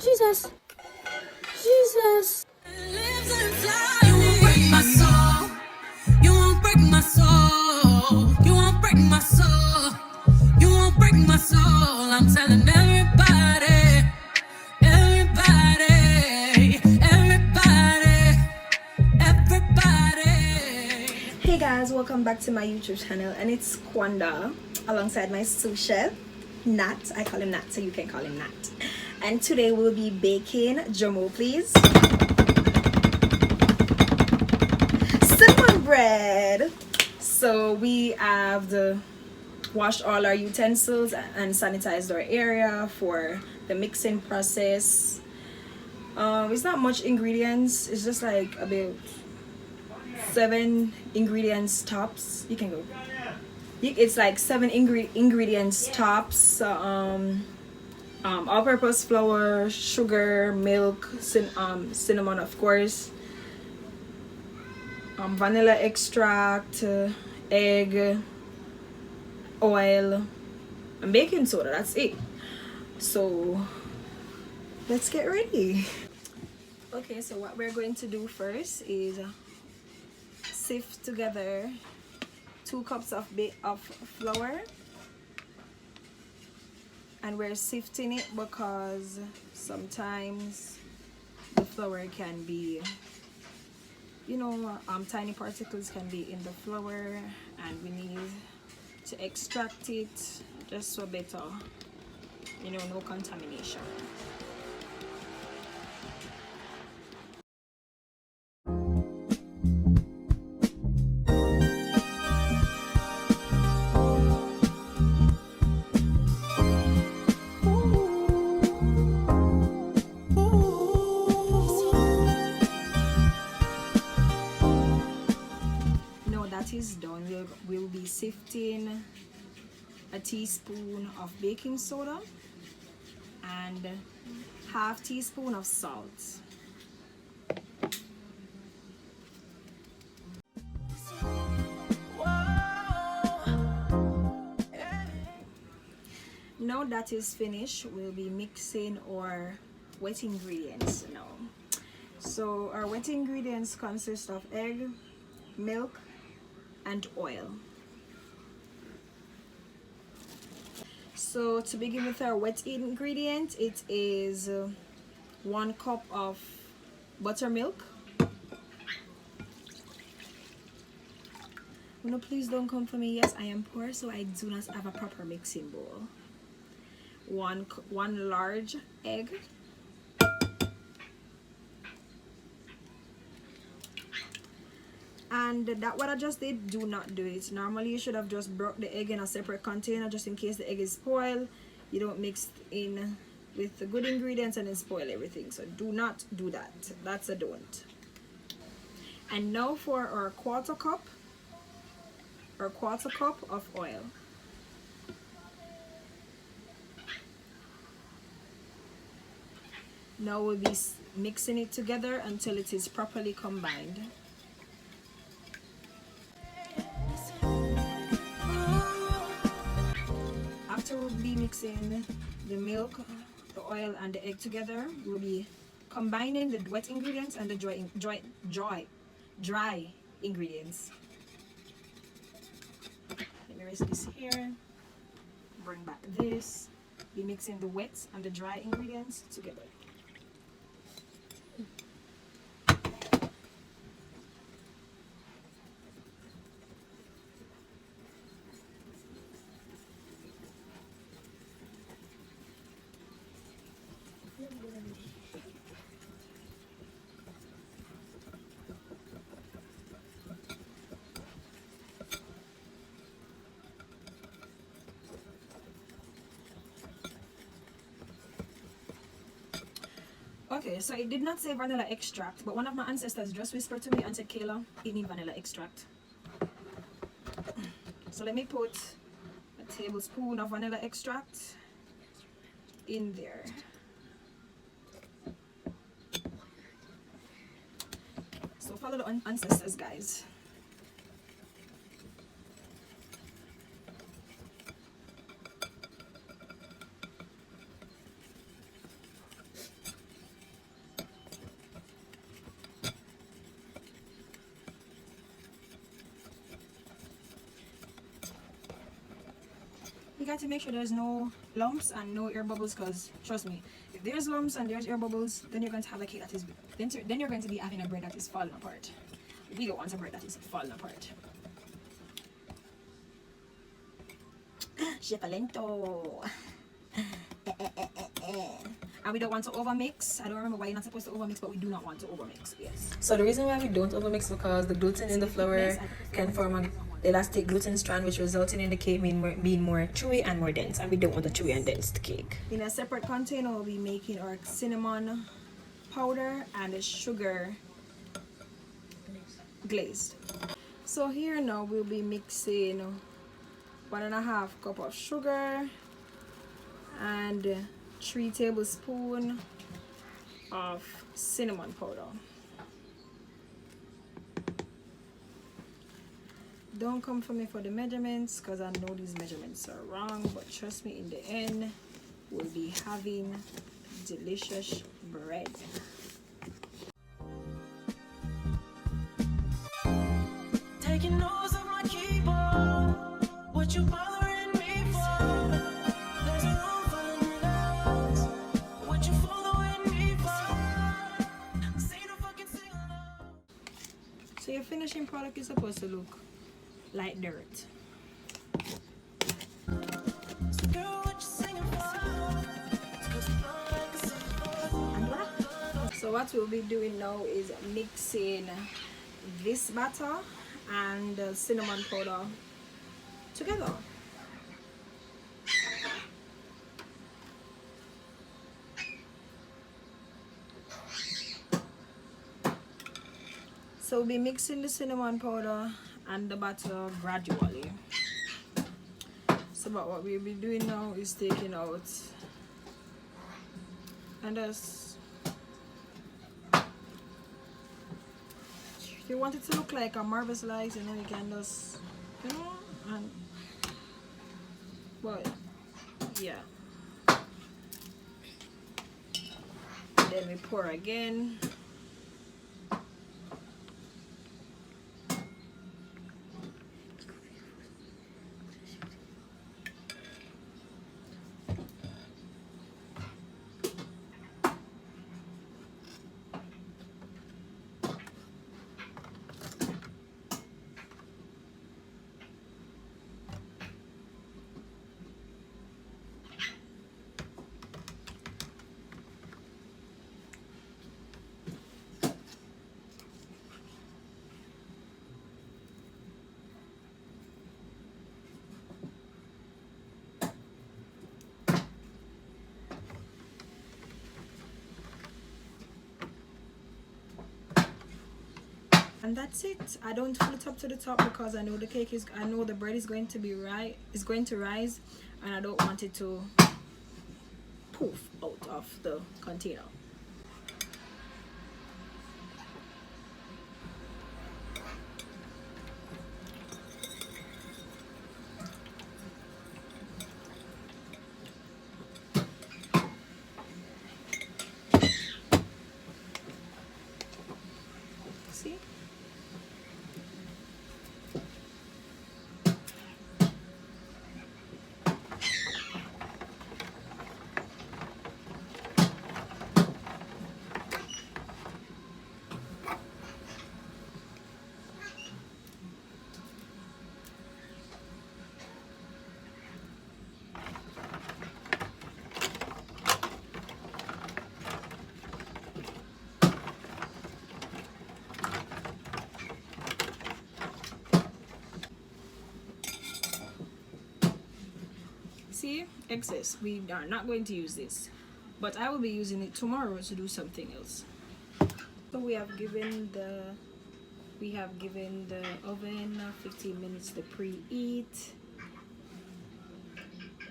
Jesus. Jesus. You won't break my soul. You won't break my soul. You won't break my soul. You won't break my soul. I'm telling everybody, everybody, everybody, everybody. Hey guys, welcome back to my YouTube channel, and it's Quonda alongside my sous chef Nat. I call him Nat, so you can call him Nat. And today we'll be baking Jomo, please. Cinnamon bread. So we have washed all our utensils and sanitized our area for the mixing process. It's not much ingredients. It's just like about 7 ingredients tops. You can go. It's like 7 ingredients tops. All-purpose flour, sugar, milk, cinnamon, of course, vanilla extract, egg, oil, and baking soda. That's it. So let's get ready. Okay, so what we're going to do first is sift together 2 cups of flour, and we're sifting it because sometimes the flour can be, tiny particles can be in the flour, and we need to extract it just so better, no contamination. Is done, we'll be sifting a teaspoon of baking soda and half teaspoon of salt. Now that is finished, we'll be mixing our wet ingredients now. So our wet ingredients consist of egg, milk, and oil. So to begin with our wet ingredient, it is 1 cup of buttermilk. No, please don't come for me. Yes, I am poor, so I do not have a proper mixing bowl. One large egg. And that what I just did, do not do it. Normally you should have just broke the egg in a separate container just in case the egg is spoiled. You don't mix in with the good ingredients and then spoil everything. So do not do that. That's a don't. And now for our quarter cup of oil. Now we'll be mixing it together until it is properly combined. After we'll be mixing the milk, the oil, and the egg together, we'll be combining the wet ingredients and the dry ingredients. Let me rest this here. Bring back this. Be mixing the wet and the dry ingredients together. Okay, so it did not say vanilla extract, but one of my ancestors just whispered to me and said, Kayla, you need vanilla extract. So let me put a tablespoon of vanilla extract in there. So follow the ancestors, guys. we got to make sure there's no lumps and no air bubbles, because trust me, if there's lumps and there's air bubbles, then you're going to have a cake that is, then you're going to be having a bread that is falling apart. We don't want a bread that is falling apart. Chefalento. And we don't want to overmix. I don't remember why you're not supposed to overmix, but we do not want to overmix. Yes. So the reason why we don't overmix, because the gluten in the flour can form an elastic gluten strand, which resulting in the cake being more chewy and more dense, and we don't want a chewy and dense cake. In a separate container, we'll be making our cinnamon powder and the sugar glazed. So here now we'll be mixing 1.5 cup of sugar and 3 tablespoons of cinnamon powder. Don't come for me for the measurements, because I know these measurements are wrong, but trust me, in the end we'll be having delicious bread. Taking notes of my keyboard. What you bothering me for? There's a room for us. What you following me for? Say the fucking sing along. So your finishing product is supposed to look like dirt. So girl, what you singing for? It's 'cause you flow like a surfboard. So what we'll be doing now is mixing this batter and the cinnamon powder together. So we'll be mixing the cinnamon powder and the butter gradually. So but what we'll be doing now is taking out and just, if you want it to look like a marble slice, you know, you can just, you know, and but yeah. Then we pour again. And that's it. I don't fill it up to the top because I know the cake is, I know the bread is going to be going to rise, and I don't want it to poof out of the container. See? See, excess. We are not going to use this, but I will be using it tomorrow to do something else. So we have given the oven 15 minutes to preheat.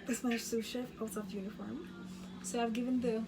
That's my sous chef out of uniform. So I've given the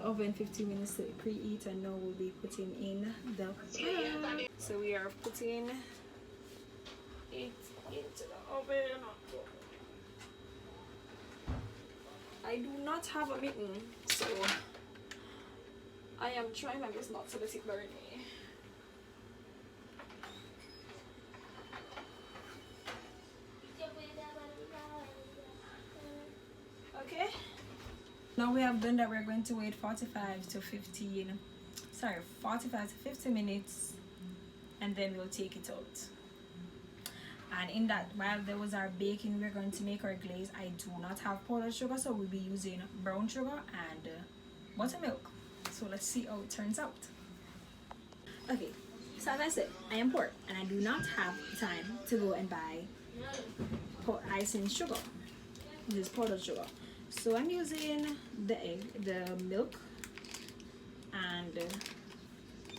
oven 15 minutes to preheat, and now we'll be putting in the bread. So we are putting it into the oven. I do not have a mitten, so I am trying my best not to let it burn me. now we have done that, we're going to wait 45 to 50 minutes, and then we'll take it out. And in that, while those are baking, we're going to make our glaze. I do not have powdered sugar, so we'll be using brown sugar and buttermilk. So let's see how it turns out. Okay, so as I said, I am poor and I do not have time to go and buy icing sugar. This is powdered sugar. So I'm using the egg, the milk, and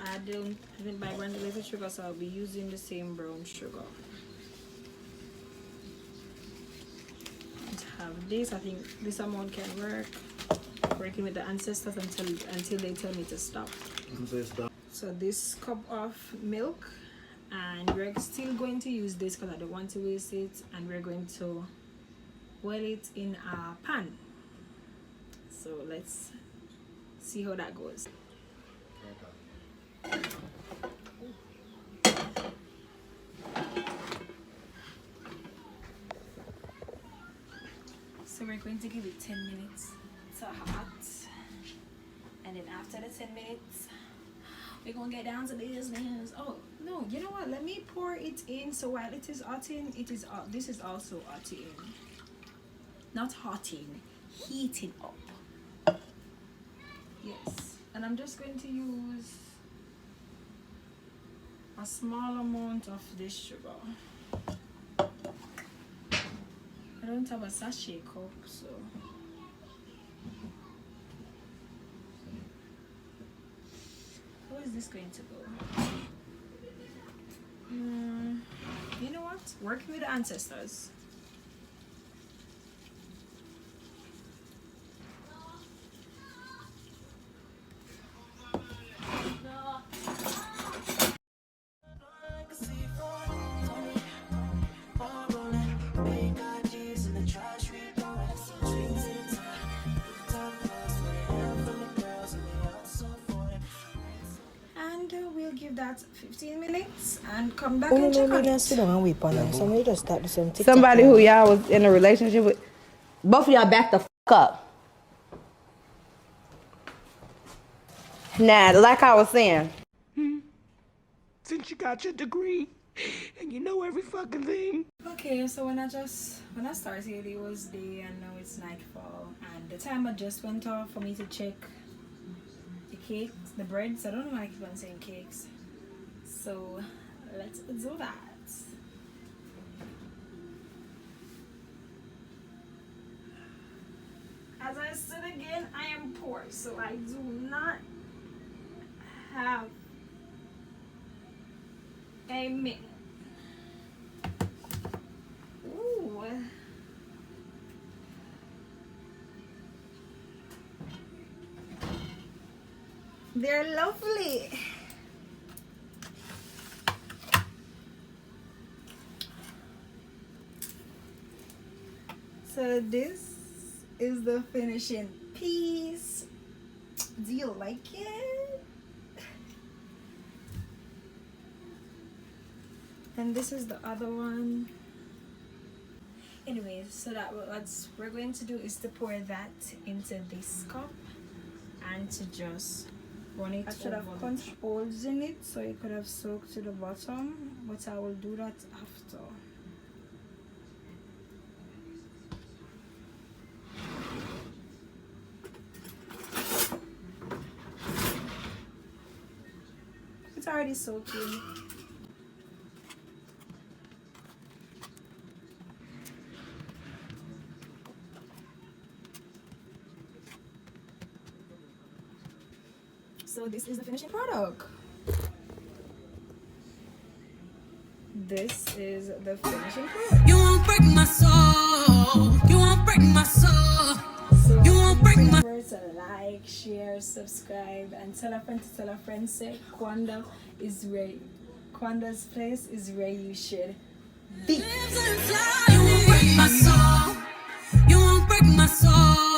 I didn't buy granulated sugar, so I'll be using the same brown sugar. Have this. I think this amount can work. Working with the ancestors until they tell me to stop. So this cup of milk, and we're still going to use this because I don't want to waste it, and we're going to boil it in a pan. So let's see how that goes. So we're going to give it 10 minutes to hot, and then after the 10 minutes we're gonna get down to business. Oh no, you know what, let me pour it in. So while it is hotting, this is also hotting, not hotting, heating up. Yes, and I'm just going to use a small amount of this sugar. I don't have a sachet cup, so where is this going to go? You know what? Working with the ancestors. Give that 15 minutes and come back and check on it. Somebody just start some TikTok. Somebody who y'all was in a relationship with. Both of y'all back the fuck up. Now, like I was saying. Since you got your degree and you know every fucking thing. Okay, so when I started, it was day and now it's nightfall, and the timer just went off for me to check the cakes, the breads. I don't know why I keep on saying cakes. So let's do that. As I said again, I am poor, so I do not have a minute. Ooh. They're lovely. So this is the finishing piece. Do you like it? And this is the other one. Anyways, so that what we're going to do is to pour that into this cup and to just run it. I should have punched holes in it so it could have soaked to the bottom, but I will do that after. It's already soaking. So this is the finishing product. This is the finishing product. You won't break my soul. You won't break my soul. So You won't break my remember to like, share, subscribe, and tell a friend to tell a friend. Say QUONDA'S place is where you should be. You won't break my soul. You won't break my soul.